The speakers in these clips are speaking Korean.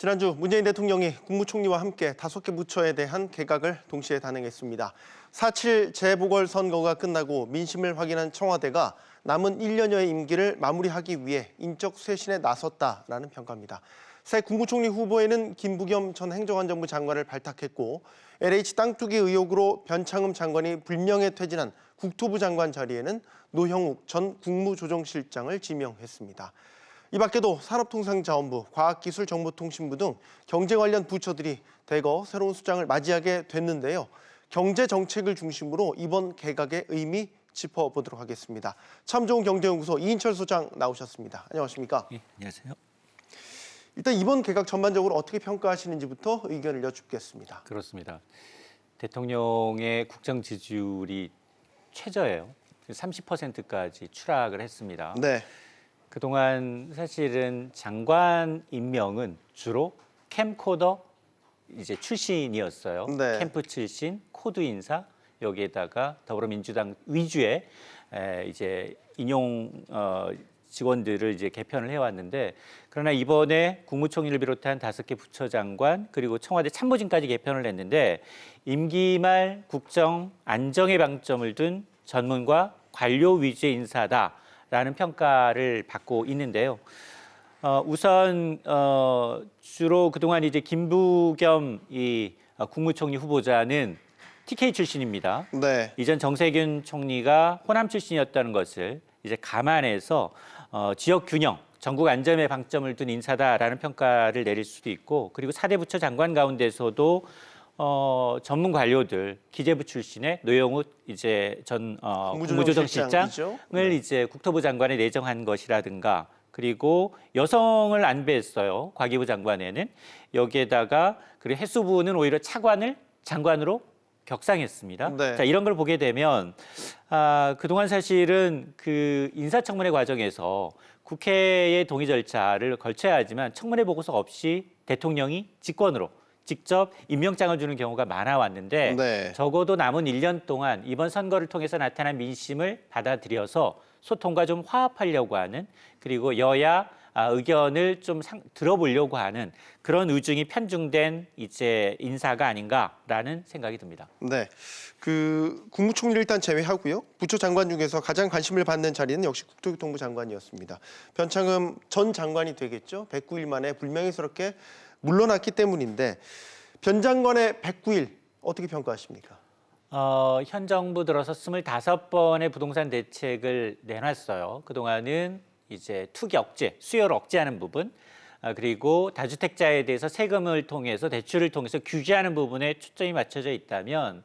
지난주 문재인 대통령이 국무총리와 함께 5개 부처에 대한 개각을 동시에 단행했습니다. 4.7 재보궐선거가 끝나고 민심을 확인한 청와대가 남은 1년여의 임기를 마무리하기 위해 인적 쇄신에 나섰다라는 평가입니다. 새 국무총리 후보에는 김부겸 전 행정안전부 장관을 발탁했고 LH 땅 투기 의혹으로 변창흠 장관이 불명예 퇴진한 국토부 장관 자리에는 노형욱 전 국무조정실장을 지명했습니다. 이 밖에도 산업통상자원부, 과학기술정보통신부 등 경제 관련 부처들이 대거 새로운 수장을 맞이하게 됐는데요. 경제정책을 중심으로 이번 개각의 의미 짚어보도록 하겠습니다. 참 좋은 경제연구소 이인철 소장 나오셨습니다. 안녕하십니까? 네, 안녕하세요. 일단 이번 개각 전반적으로 어떻게 평가하시는지부터 의견을 여쭙겠습니다. 그렇습니다. 대통령의 국정 지지율이 최저예요. 30%까지 추락을 했습니다. 네. 그동안 사실은 장관 임명은 주로 캠코더 이제 출신이었어요. 네. 캠프 출신, 코드 인사, 여기에다가 더불어민주당 위주의 이제 인용 직원들을 이제 개편을 해왔는데, 그러나 이번에 국무총리를 비롯한 5개 부처 장관 그리고 청와대 참모진까지 개편을 했는데, 임기 말 국정 안정에 방점을 둔 전문가 관료 위주의 인사다라는 평가를 받고 있는데요. 우선 주로 그동안 이제 김부겸 이 국무총리 후보자는 TK 출신입니다. 네. 이전 정세균 총리가 호남 출신이었다는 것을 이제 감안해서 지역 균형, 전국 안전에 방점을 둔 인사다라는 평가를 내릴 수도 있고, 그리고 4대 부처 장관 가운데서도 전문 관료들, 기재부 출신의 노영욱 이제 전 국무조정실장을 네. 이제 국토부 장관에 내정한 것이라든가, 그리고 여성을 안배했어요. 과기부 장관에는. 여기에다가 그리고 해수부는 오히려 차관을 장관으로 격상했습니다. 네. 자, 이런 걸 보게 되면 그동안 사실은 그 인사청문회 과정에서 국회의 동의 절차를 거쳐야 하지만 청문회 보고서 없이 대통령이 직권으로 직접 임명장을 주는 경우가 많아왔는데, 네. 적어도 남은 1년 동안 이번 선거를 통해서 나타난 민심을 받아들여서 소통과 좀 화합하려고 하는, 그리고 여야 의견을 좀 들어보려고 하는 그런 의중이 편중된 이제 인사가 아닌가라는 생각이 듭니다. 네. 그 국무총리를 일단 제외하고요. 부처 장관 중에서 가장 관심을 받는 자리는 역시 국토교통부 장관이었습니다. 변창흠 전 장관이 되겠죠. 109일 만에 불명예스럽게 물러났기 때문인데, 변 장관의 109일 어떻게 평가하십니까? 현 정부 들어서 25번의 부동산 대책을 내놨어요. 그동안은 이제 투기 억제, 수요를 억제하는 부분, 그리고 다주택자에 대해서 세금을 통해서 대출을 통해서 규제하는 부분에 초점이 맞춰져 있다면,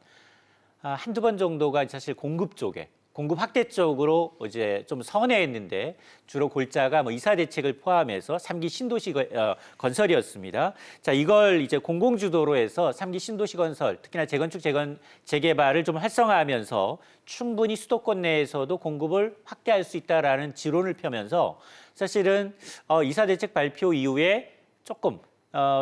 한두 번 정도가 사실 공급 쪽에, 공급 확대 쪽으로 이제 좀 선회했는데, 주로 골자가 뭐 이사 대책을 포함해서 3기 신도시 건설이었습니다. 자, 이걸 이제 공공주도로 해서 3기 신도시 건설, 특히나 재건축, 재개발을 좀 활성화하면서 충분히 수도권 내에서도 공급을 확대할 수 있다라는 지론을 펴면서, 사실은 이사 대책 발표 이후에 조금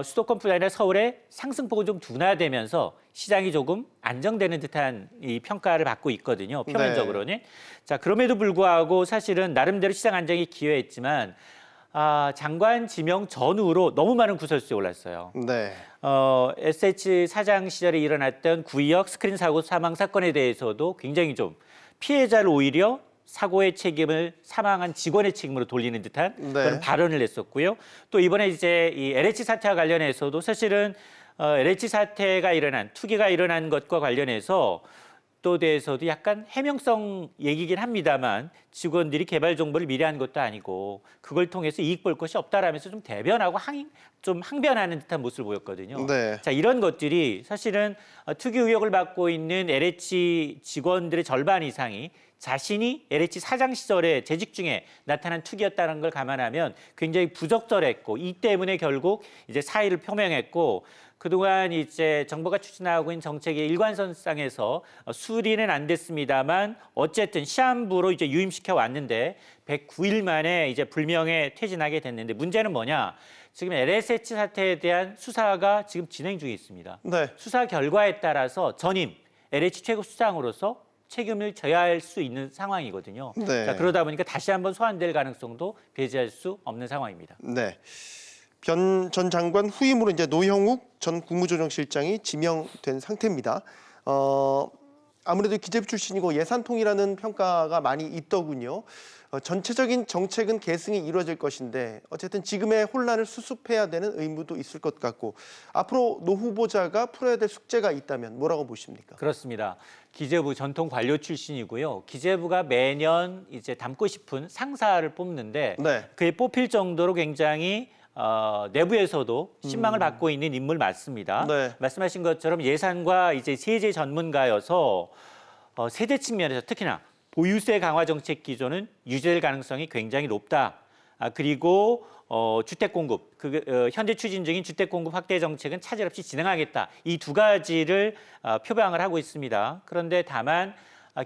수도권뿐 아니라 서울의 상승폭은 좀 둔화되면서 시장이 조금 안정되는 듯한 이 평가를 받고 있거든요. 표면적으로는. 네. 자, 그럼에도 불구하고 사실은 나름대로 시장 안정에 기여했지만 장관 지명 전후로 너무 많은 구설수에 올랐어요. 네. SH 사장 시절에 일어났던 구의역 스크린 사고 사망 사건에 대해서도 굉장히 좀 피해자를 오히려 사고의 책임을 사망한 직원의 책임으로 돌리는 듯한 그런 발언을 냈었고요. 또 이번에 이제 이 LH 사태와 관련해서도 사실은 LH 사태가 일어난, 투기가 일어난 것과 관련해서 또 대해서도 약간 해명성 얘기긴 합니다만, 직원들이 개발 정보를 미리 한 것도 아니고 그걸 통해서 이익 볼 것이 없다라면서 좀 대변하고 좀 항변하는 듯한 모습을 보였거든요. 네. 자, 이런 것들이 사실은 투기 의혹을 받고 있는 LH 직원들의 절반 이상이 자신이 LH 사장 시절에 재직 중에 나타난 투기였다는 걸 감안하면 굉장히 부적절했고, 이 때문에 결국 이제 사의를 표명했고, 그동안 이제 정부가 추진하고 있는 정책의 일관성상에서 수리는 안 됐습니다만 어쨌든 시한부로 이제 유임시켜 왔는데 109일 만에 이제 불명예 퇴진하게 됐는데, 문제는 뭐냐? 지금 LSH 사태에 대한 수사가 지금 진행 중에 있습니다. 네. 수사 결과에 따라서 전임 LH 최고 수장으로서 책임을 져야 할 수 있는 상황이거든요. 네. 자, 그러다 보니까 다시 한번 소환될 가능성도 배제할 수 없는 상황입니다. 네. 변 전 장관 후임으로 이제 노형욱 전 국무조정실장이 지명된 상태입니다. 아무래도 기재부 출신이고 예산통이라는 평가가 많이 있더군요. 전체적인 정책은 계승이 이루어질 것인데 어쨌든 지금의 혼란을 수습해야 되는 의무도 있을 것 같고 앞으로 노 후보자가 풀어야 될 숙제가 있다면 뭐라고 보십니까? 그렇습니다. 기재부 전통 관료 출신이고요. 기재부가 매년 이제 닮고 싶은 상사를 뽑는데 네. 그에 뽑힐 정도로 굉장히 내부에서도 신망을 받고 있는 인물 맞습니다. 네. 말씀하신 것처럼 예산과 이제 세제 전문가여서 세대 측면에서 특히나 보유세 강화 정책 기조는 유지될 가능성이 굉장히 높다. 그리고 주택 공급, 현재 추진 중인 주택 공급 확대 정책은 차질 없이 진행하겠다. 이 두 가지를 표방을 하고 있습니다. 그런데 다만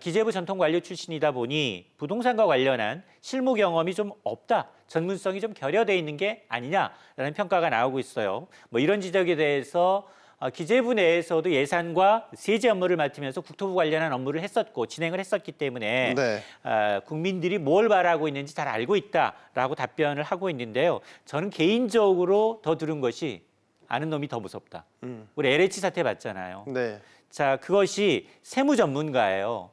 기재부 전통 관료 출신이다 보니 부동산과 관련한 실무 경험이 좀 없다. 전문성이 좀 결여돼 있는 게 아니냐라는 평가가 나오고 있어요. 뭐 이런 지적에 대해서 기재부 내에서도 예산과 세제 업무를 맡으면서 국토부 관련한 업무를 했었고 진행을 했었기 때문에 네. 국민들이 뭘 바라고 있는지 잘 알고 있다라고 답변을 하고 있는데요. 저는 개인적으로 더 들은 것이 아는 놈이 더 무섭다. 우리 LH 사태 봤잖아요. 네. 자, 그것이 세무 전문가예요.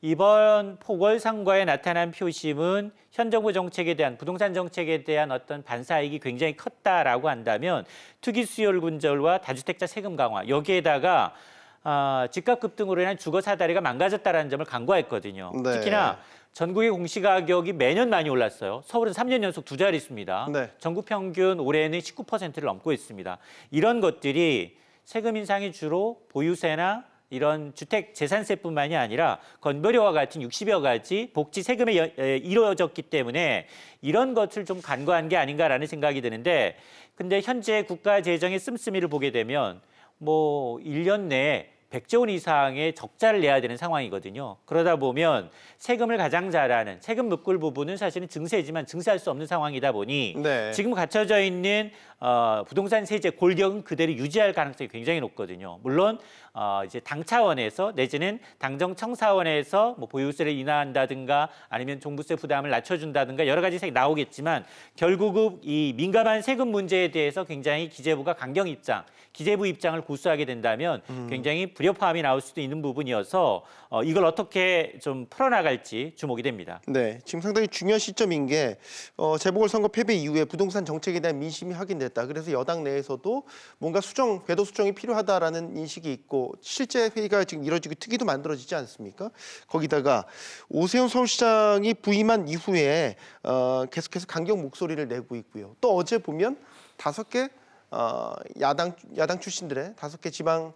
이번 보궐선거에 나타난 표심은 현 정부 정책에 대한 부동산 정책에 대한 어떤 반사이익이 굉장히 컸다라고 한다면 투기 수요율 군절과 다주택자 세금 강화 여기에다가 집값 급등으로 인한 주거 사다리가 망가졌다라는 점을 간과했거든요. 네. 특히나 전국의 공시가격이 매년 많이 올랐어요. 서울은 3년 연속 두 자릿수입니다. 네. 전국 평균 올해는 19%를 넘고 있습니다. 이런 것들이 세금 인상이 주로 보유세나 이런 주택 재산세뿐만이 아니라 건보료와 같은 60여 가지 복지 세금에 이루어졌기 때문에 이런 것을 좀 간과한 게 아닌가라는 생각이 드는데 근데 현재 국가 재정의 씀씀이를 보게 되면 뭐 1년 내에 100조 원 이상의 적자를 내야 되는 상황이거든요. 그러다 보면 세금을 가장 잘하는 세금 묶을 부분은 사실은 증세지만 증세할 수 없는 상황이다 보니 네. 지금 갖춰져 있는 부동산 세제 골격은 그대로 유지할 가능성이 굉장히 높거든요. 물론 이제 당 차원에서 내지는 당정청사원에서 뭐 보유세를 인하한다든가 아니면 종부세 부담을 낮춰준다든가 여러 가지 색이 나오겠지만 결국은 이 민감한 세금 문제에 대해서 굉장히 기재부가 강경 입장, 기재부 입장을 고수하게 된다면 굉장히 불협화음이 나올 수도 있는 부분이어서 이걸 어떻게 좀 풀어나갈지 주목이 됩니다. 네, 지금 상당히 중요한 시점인 게 재보궐선거 패배 이후에 부동산 정책에 대한 민심이 확인됐다. 그래서 여당 내에서도 뭔가 궤도 수정이 필요하다라는 인식이 있고 실제 회의가 지금 이뤄지고 특위도 만들어지지 않습니까? 거기다가 오세훈 서울시장이 부임한 이후에 계속해서 강경 목소리를 내고 있고요. 또 어제 보면 5개 야당 출신들의 5개 지방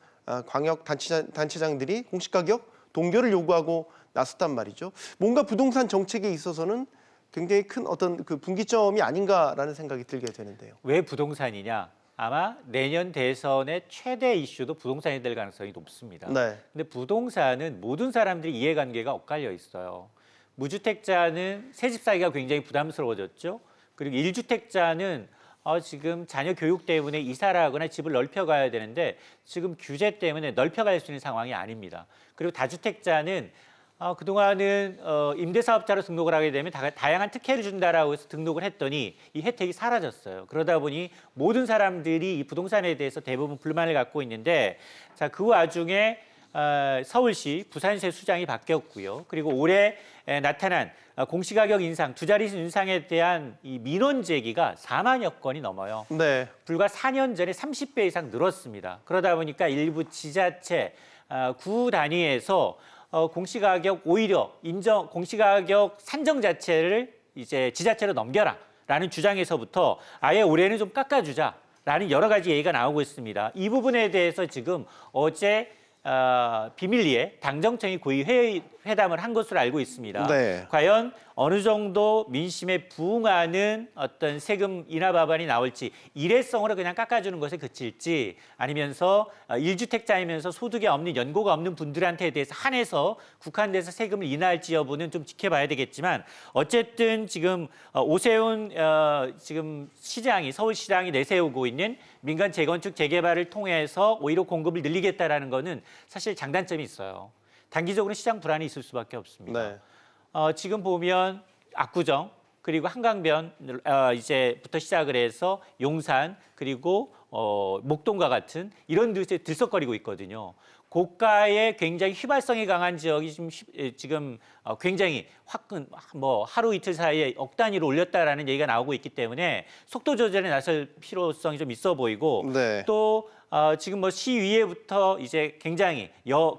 광역 단체장들이 공시가격 동결을 요구하고 나섰단 말이죠. 뭔가 부동산 정책에 있어서는 굉장히 큰 어떤 그 분기점이 아닌가라는 생각이 들게 되는데요. 왜 부동산이냐? 아마 내년 대선의 최대 이슈도 부동산이 될 가능성이 높습니다. 네. 근데 부동산은 모든 사람들이 이해관계가 엇갈려 있어요. 무주택자는 새집 사기가 굉장히 부담스러워졌죠. 그리고 1주택자는 지금 자녀 교육 때문에 이사를 하거나 집을 넓혀가야 되는데 지금 규제 때문에 넓혀갈 수 있는 상황이 아닙니다. 그리고 다주택자는 그동안은 임대사업자로 등록을 하게 되면 다양한 특혜를 준다라고 해서 등록을 했더니 이 혜택이 사라졌어요. 그러다 보니 모든 사람들이 이 부동산에 대해서 대부분 불만을 갖고 있는데 자, 그 와중에 서울시 부산세 수장이 바뀌었고요. 그리고 올해 나타난 공시가격 인상, 두 자릿수 인상에 대한 이 민원 제기가 4만여 건이 넘어요. 네. 불과 4년 전에 30배 이상 늘었습니다. 그러다 보니까 일부 지자체, 구 단위에서 공시가격 오히려 공시가격 산정 자체를 이제 지자체로 넘겨라라는 주장에서부터 아예 올해는 좀 깎아주자라는 여러 가지 얘기가 나오고 있습니다. 이 부분에 대해서 지금 어제 비밀리에 당정청이 고위 회담을 한 것으로 알고 있습니다. 네. 과연 어느 정도 민심에 부응하는 어떤 세금 인하 법안이 나올지 일회성으로 그냥 깎아주는 것에 그칠지 아니면서 1주택자이면서 소득이 없는 연고가 없는 분들한테 대해서 한해서 국한돼서 세금을 인하할지 여부는 좀 지켜봐야 되겠지만 어쨌든 지금 오세훈 지금 서울시장이 내세우고 있는 민간 재건축 재개발을 통해서 오히려 공급을 늘리겠다라는 거는 사실 장단점이 있어요. 단기적으로 시장 불안이 있을 수밖에 없습니다. 네. 지금 보면 압구정 그리고 한강변 이제부터 시작을 해서 용산 그리고 목동과 같은 이런 데서 들썩거리고 있거든요. 고가에 굉장히 휘발성이 강한 지역이 지금 굉장히 화끈 뭐 하루 이틀 사이에 억 단위로 올렸다라는 얘기가 나오고 있기 때문에 속도 조절에 나설 필요성이 좀 있어 보이고 네. 또 지금 뭐 시위에부터 이제 굉장히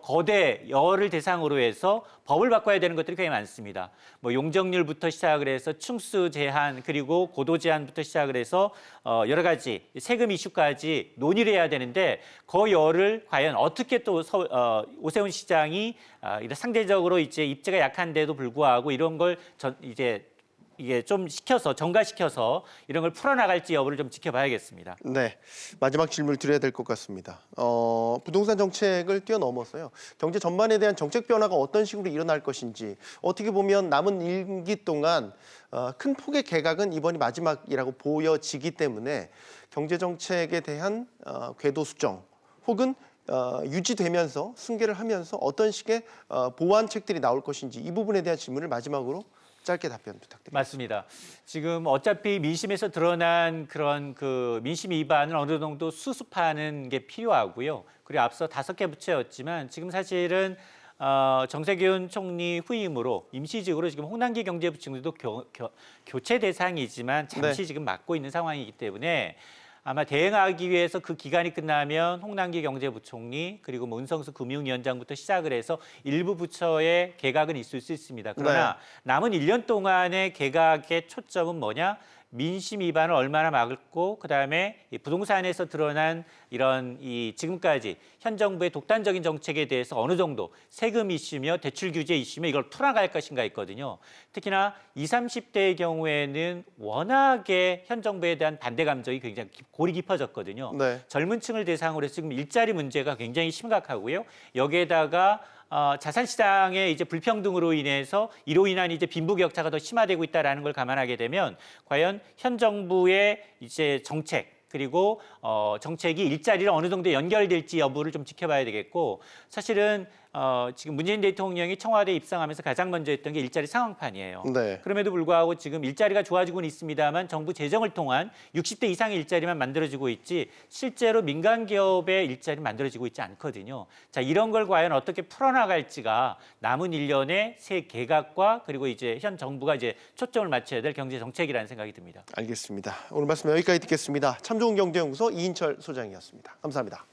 거대 여를 대상으로 해서 법을 바꿔야 되는 것들이 굉장히 많습니다. 뭐 용적률부터 시작을 해서 층수 제한 그리고 고도 제한부터 시작을 해서 여러 가지 세금 이슈까지 논의를 해야 되는데 그 여를 과연 어떻게 또 오세훈 시장이 상대적으로 이제 입지가 약한데도 불구하고 이런 걸 이게 좀 정가시켜서 이런 걸 풀어나갈지 여부를 좀 지켜봐야겠습니다. 네, 마지막 질문을 드려야 될 것 같습니다. 부동산 정책을 뛰어넘어서요. 경제 전반에 대한 정책 변화가 어떤 식으로 일어날 것인지 어떻게 보면 남은 임기 동안 큰 폭의 개각은 이번이 마지막이라고 보여지기 때문에 경제 정책에 대한 궤도 수정 혹은 유지되면서 승계를 하면서 어떤 식의 보완책들이 나올 것인지 이 부분에 대한 질문을 마지막으로 짧게 답변 부탁드립니다. 맞습니다. 지금 어차피 민심에서 드러난 그런 그 민심 위반을 어느 정도 수습하는 게 필요하고요. 그리고 앞서 5개 부처였지만 지금 사실은 정세균 총리 후임으로 임시직으로 지금 홍남기 경제부총리도 교체 대상이지만 잠시 네. 지금 맡고 있는 상황이기 때문에 아마 대응하기 위해서 그 기간이 끝나면 홍남기 경제부총리 그리고 뭐 은성수 금융위원장부터 시작을 해서 일부 부처의 개각은 있을 수 있습니다. 그러나 남은 1년 동안의 개각의 초점은 뭐냐? 민심 위반을 얼마나 막고 그다음에 이 부동산에서 드러난 이런 지금까지 현 정부의 독단적인 정책에 대해서 어느 정도 세금 이슈며 대출 규제 이슈며 이걸 풀어갈 것인가 있거든요. 특히나 20, 30대의 경우에는 워낙에 현 정부에 대한 반대 감정이 굉장히 골이 깊어졌거든요. 네. 젊은 층을 대상으로 해서 지금 일자리 문제가 굉장히 심각하고요. 여기에다가 자산 시장의 이제 불평등으로 인해서 이로 인한 이제 빈부격차가 더 심화되고 있다라는 걸 감안하게 되면 과연 현 정부의 이제 정책 그리고 정책이 일자리를 어느 정도 연결될지 여부를 좀 지켜봐야 되겠고 사실은 지금 문재인 대통령이 청와대에 입성하면서 가장 먼저 했던 게 일자리 상황판이에요. 네. 그럼에도 불구하고 지금 일자리가 좋아지고는 있습니다만 정부 재정을 통한 60대 이상의 일자리만 만들어지고 있지 실제로 민간 기업의 일자리 만들어지고 있지 않거든요. 자, 이런 걸 과연 어떻게 풀어나갈지가 남은 1년의 새 개각과 그리고 이제 현 정부가 이제 초점을 맞춰야 될 경제 정책이라는 생각이 듭니다. 알겠습니다. 오늘 말씀 여기까지 듣겠습니다. 참 좋은 경제연구소 이인철 소장이었습니다. 감사합니다.